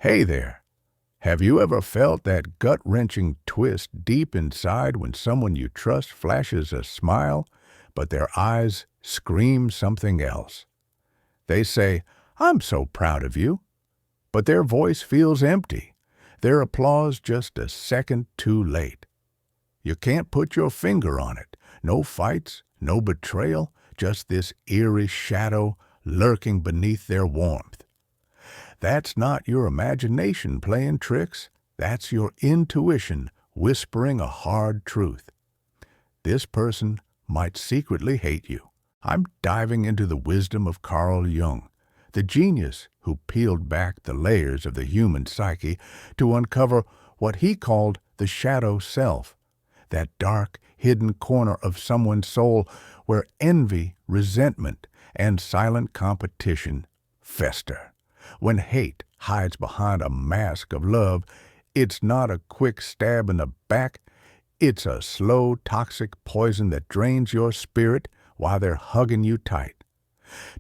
Hey there. Have you ever felt that gut-wrenching twist deep inside when someone you trust flashes a smile, but their eyes scream something else? They say, "I'm so proud of you," but their voice feels empty, their applause just a second too late. You can't put your finger on it. No fights, no betrayal, just this eerie shadow lurking beneath their warmth. That's not your imagination playing tricks. That's your intuition whispering a hard truth. This person might secretly hate you. I'm diving into the wisdom of Carl Jung, the genius who peeled back the layers of the human psyche to uncover what he called the shadow self, that dark, hidden corner of someone's soul where envy, resentment, and silent competition fester. When hate hides behind a mask of love, it's not a quick stab in the back. It's a slow, toxic poison that drains your spirit while they're hugging you tight.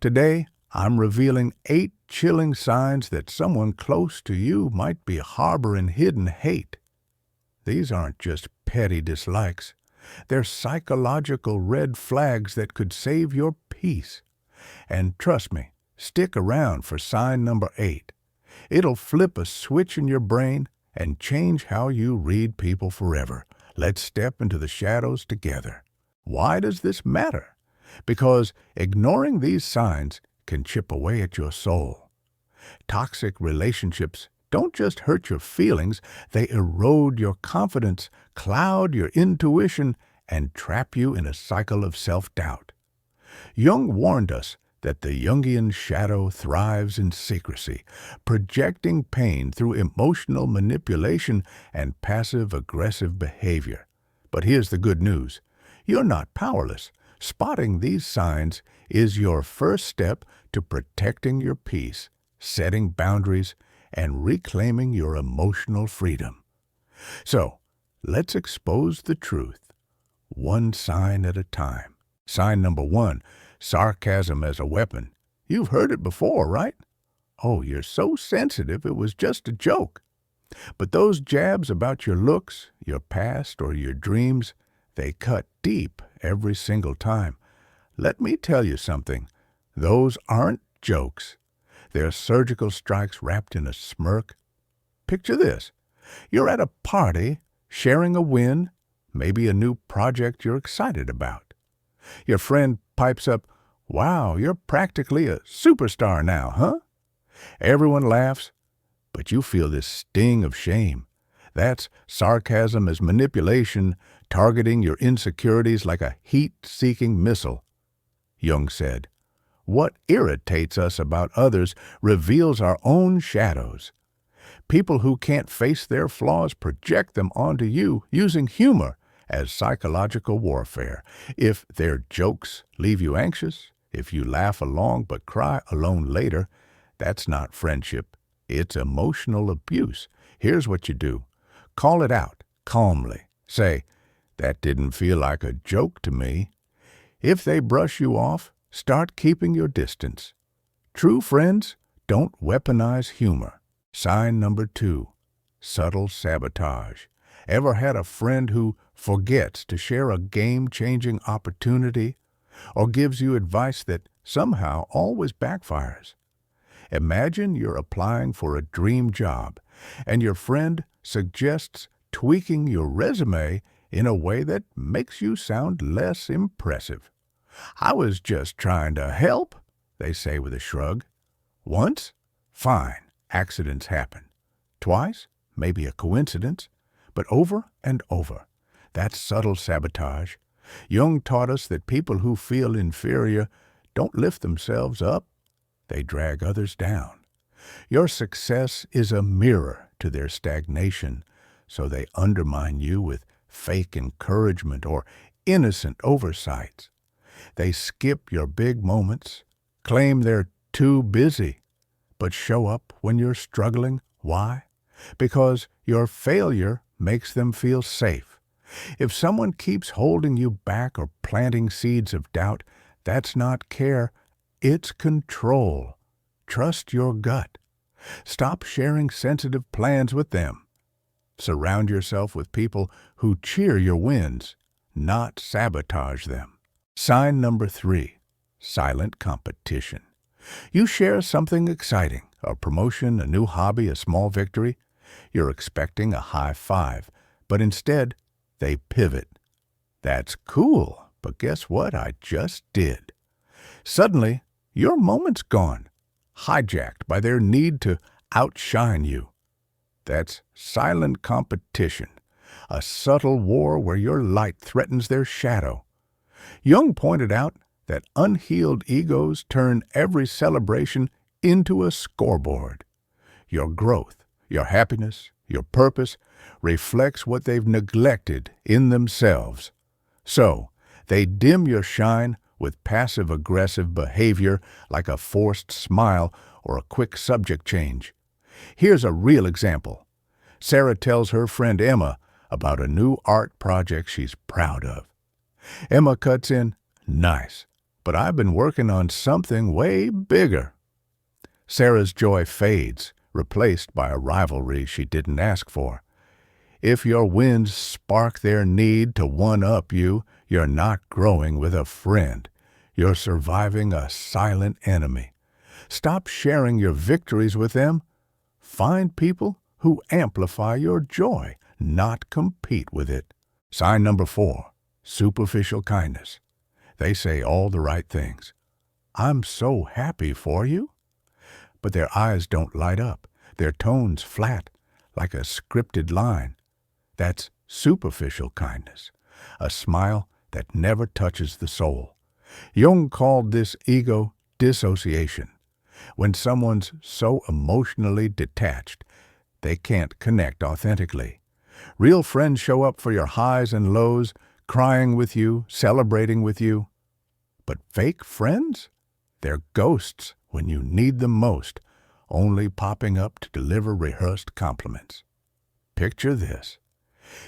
Today, I'm revealing 8 chilling signs that someone close to you might be harboring hidden hate. These aren't just petty dislikes. They're psychological red flags that could save your peace. And trust me, stick around for sign number 8. It'll flip a switch in your brain and change how you read people forever. Let's step into the shadows together. Why does this matter? Because ignoring these signs can chip away at your soul. Toxic relationships don't just hurt your feelings, they erode your confidence, cloud your intuition, and trap you in a cycle of self-doubt. Jung warned us that the Jungian shadow thrives in secrecy, projecting pain through emotional manipulation and passive-aggressive behavior. But here's the good news. You're not powerless. Spotting these signs is your first step to protecting your peace, setting boundaries, and reclaiming your emotional freedom. So, let's expose the truth, one sign at a time. Sign number 1, sarcasm as a weapon. You've heard it before, right? "Oh, you're so sensitive, it was just a joke." But those jabs about your looks, your past, or your dreams, they cut deep every single time. Let me tell you something. Those aren't jokes. They're surgical strikes wrapped in a smirk. Picture this. You're at a party, sharing a win, maybe a new project you're excited about. Your friend pipes up, "Wow, you're practically a superstar now, huh?" Everyone laughs, but you feel this sting of shame. That's sarcasm as manipulation, targeting your insecurities like a heat-seeking missile. Jung said, "What irritates us about others reveals our own shadows." People who can't face their flaws project them onto you using humor as psychological warfare. If their jokes leave you anxious, if you laugh along but cry alone later, that's not friendship. It's emotional abuse. Here's what you do. Call it out calmly. Say, "That didn't feel like a joke to me." If they brush you off, start keeping your distance. True friends don't weaponize humor. Sign number 2, subtle sabotage. Ever had a friend who forgets to share a game-changing opportunity or gives you advice that somehow always backfires? Imagine you're applying for a dream job and your friend suggests tweaking your resume in a way that makes you sound less impressive. "I was just trying to help," they say with a shrug. Once? Fine, accidents happen. Twice? Maybe a coincidence. But over and over, that's subtle sabotage. Jung taught us that people who feel inferior don't lift themselves up, they drag others down. Your success is a mirror to their stagnation, so they undermine you with fake encouragement or innocent oversights. They skip your big moments, claim they're too busy, but show up when you're struggling. Why? Because your failure makes them feel safe. If someone keeps holding you back or planting seeds of doubt, that's not care, it's control. Trust your gut. Stop sharing sensitive plans with them. Surround yourself with people who cheer your wins, not sabotage them. Sign number 3, silent competition. You share something exciting, a promotion, a new hobby, a small victory. You're expecting a high five, but instead, they pivot. That's cool, but guess what I just did? Suddenly, your moment's gone, hijacked by their need to outshine you. That's silent competition, a subtle war where your light threatens their shadow. Jung pointed out that unhealed egos turn every celebration into a scoreboard. Your growth, your happiness, your purpose reflects what they've neglected in themselves. So, they dim your shine with passive-aggressive behavior like a forced smile or a quick subject change. Here's a real example. Sarah tells her friend Emma about a new art project she's proud of. Emma cuts in, "Nice, but I've been working on something way bigger." Sarah's joy fades, replaced by a rivalry she didn't ask for. If your wins spark their need to one-up you, you're not growing with a friend. You're surviving a silent enemy. Stop sharing your victories with them. Find people who amplify your joy, not compete with it. Sign number 4, superficial kindness. They say all the right things. "I'm so happy for you." But their eyes don't light up. Their tone's flat, like a scripted line. That's superficial kindness, a smile that never touches the soul. Jung called this ego dissociation. When someone's so emotionally detached, they can't connect authentically. Real friends show up for your highs and lows, crying with you, celebrating with you. But fake friends? They're ghosts when you need them most, only popping up to deliver rehearsed compliments. Picture this.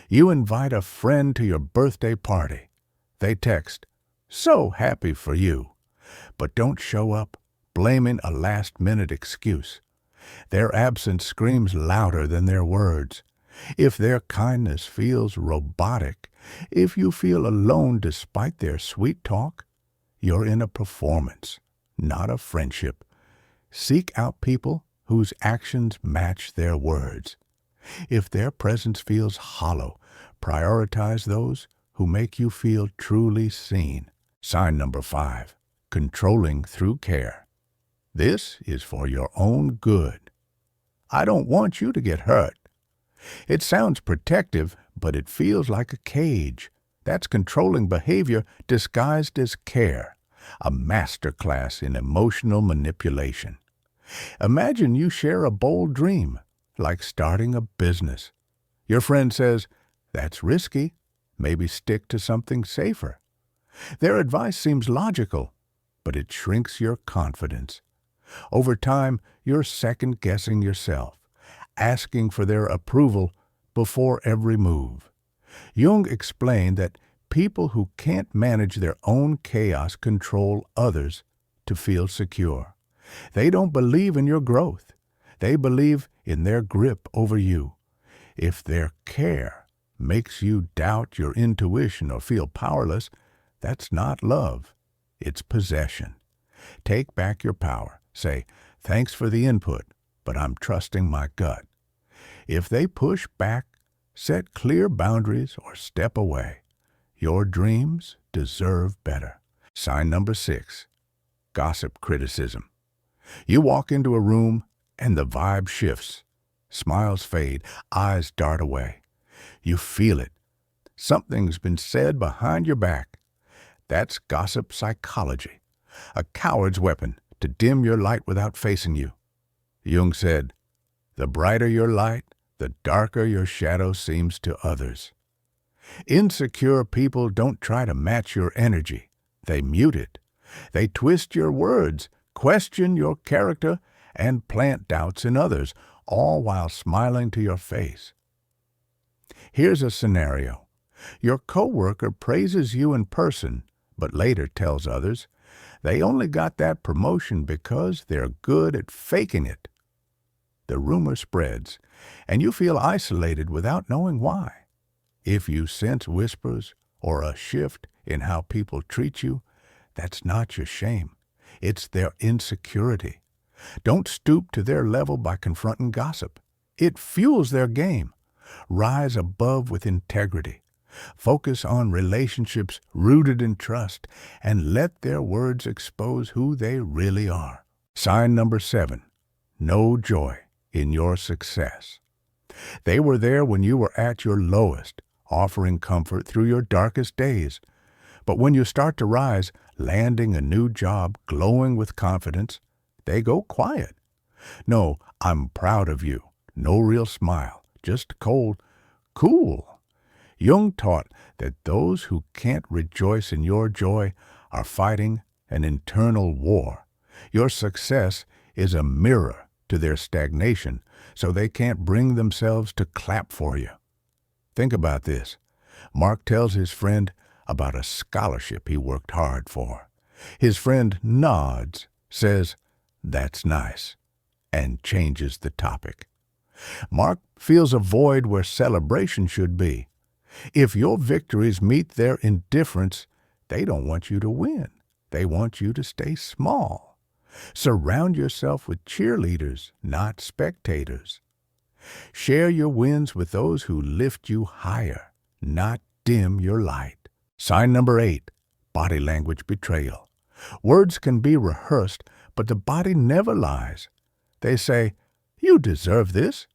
You invite a friend to your birthday party. They text, "So happy for you," but don't show up, blaming a last-minute excuse. Their absence screams louder than their words. If their kindness feels robotic, if you feel alone despite their sweet talk, you're in a performance, not a friendship. Seek out people whose actions match their words. If their presence feels hollow, prioritize those who make you feel truly seen. Sign number 5, controlling through care. This is for your own good. "I don't want you to get hurt." It sounds protective, but it feels like a cage. That's controlling behavior disguised as care, a masterclass in emotional manipulation. Imagine you share a bold dream, like starting a business. Your friend says, "That's risky. Maybe stick to something safer." Their advice seems logical, but it shrinks your confidence. Over time, you're second-guessing yourself, asking for their approval before every move. Jung explained that people who can't manage their own chaos control others to feel secure. They don't believe in your growth. They believe in their grip over you. If their care makes you doubt your intuition or feel powerless, that's not love. It's possession. Take back your power. Say, "Thanks for the input, but I'm trusting my gut." If they push back, set clear boundaries or step away. Your dreams deserve better. Sign number 6, gossip criticism. You walk into a room and the vibe shifts. Smiles fade, eyes dart away. You feel it. Something's been said behind your back. That's gossip psychology, a coward's weapon to dim your light without facing you. Jung said, "The brighter your light, the darker your shadow seems to others." Insecure people don't try to match your energy. They mute it. They twist your words, question your character, and plant doubts in others, all while smiling to your face. Here's a scenario. Your coworker praises you in person, but later tells others they only got that promotion because they're good at faking it. the rumor spreads, and you feel isolated without knowing why. If you sense whispers or a shift in how people treat you, that's not your shame. It's their insecurity. Don't stoop to their level by confronting gossip. It fuels their game. Rise above with integrity. Focus on relationships rooted in trust, and let their words expose who they really are. Sign number 7. Know joy in your success. They were there when you were at your lowest, offering comfort through your darkest days. But when you start to rise, landing a new job, glowing with confidence, they go quiet. No, I'm proud of you. No real smile, just cold, cool. Jung taught that those who can't rejoice in your joy are fighting an internal war. Your success is a mirror to their stagnation, so they can't bring themselves to clap for you. Think about this. Mark tells his friend about a scholarship he worked hard for. His friend nods, says, "That's nice," and changes the topic. Mark feels a void where celebration should be. If your victories meet their indifference, they don't want you to win. They want you to stay small. Surround yourself with cheerleaders, not spectators. Share your wins with those who lift you higher, not dim your light. Sign number 8, body language betrayal. Words can be rehearsed, but the body never lies. They say, "You deserve this,"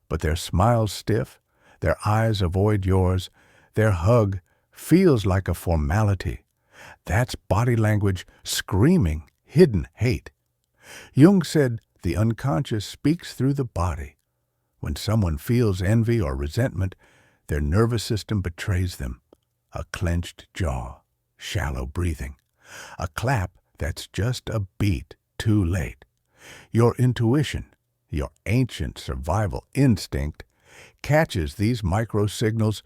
but their smile's stiff, their eyes avoid yours, their hug feels like a formality. That's body language screaming hidden hate. Jung said the unconscious speaks through the body. When someone feels envy or resentment, their nervous system betrays them. A clenched jaw, shallow breathing, a clap that's just a beat too late. Your intuition, your ancient survival instinct, catches these micro-signals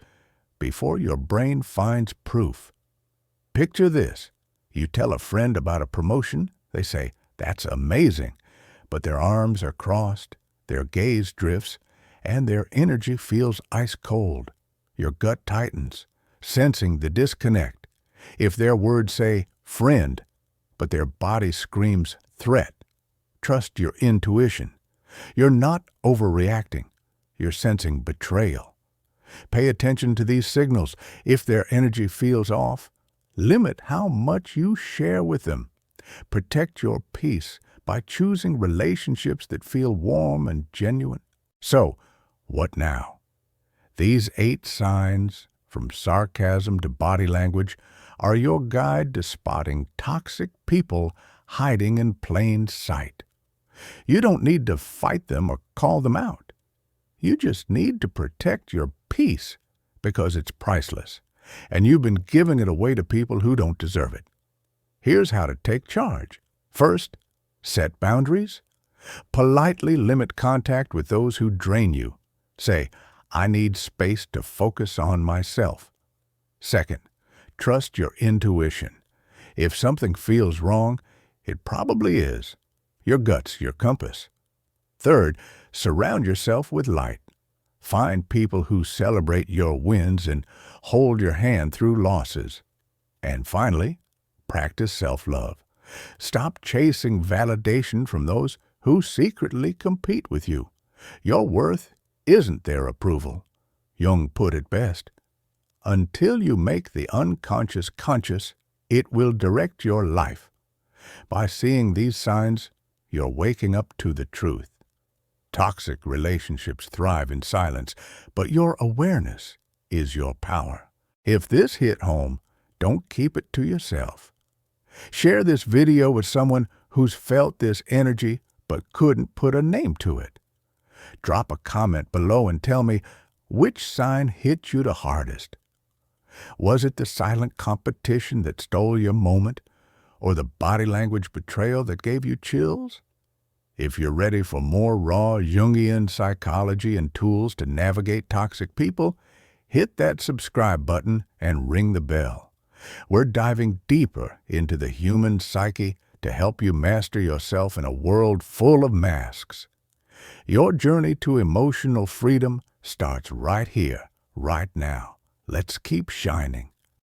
before your brain finds proof. Picture this. You tell a friend about a promotion, they say, "That's amazing," but their arms are crossed, their gaze drifts, and their energy feels ice cold. Your gut tightens, sensing the disconnect. If their words say "friend," but their body screams "threat," trust your intuition. You're not overreacting. You're sensing betrayal. Pay attention to these signals. If their energy feels off, limit how much you share with them. Protect your peace by choosing relationships that feel warm and genuine. So, what now? These 8 signs, from sarcasm to body language, are your guide to spotting toxic people hiding in plain sight. You don't need to fight them or call them out. You just need to protect your peace because it's priceless, and you've been giving it away to people who don't deserve it. Here's how to take charge. First, set boundaries. Politely limit contact with those who drain you. Say, "I need space to focus on myself." Second, trust your intuition. If something feels wrong, it probably is. Your gut's your compass. Third, surround yourself with light. Find people who celebrate your wins and hold your hand through losses. And finally, practice self-love. Stop chasing validation from those who secretly compete with you. Your worth isn't their approval. Jung put it best. Until you make the unconscious conscious, it will direct your life. By seeing these signs, you're waking up to the truth. Toxic relationships thrive in silence, but your awareness is your power. If this hit home, don't keep it to yourself. Share this video with someone who's felt this energy but couldn't put a name to it. Drop a comment below and tell me which sign hit you the hardest. Was it the silent competition that stole your moment, or the body language betrayal that gave you chills? If you're ready for more raw Jungian psychology and tools to navigate toxic people, hit that subscribe button and ring the bell. We're diving deeper into the human psyche to help you master yourself in a world full of masks. Your journey to emotional freedom starts right here, right now. Let's keep shining.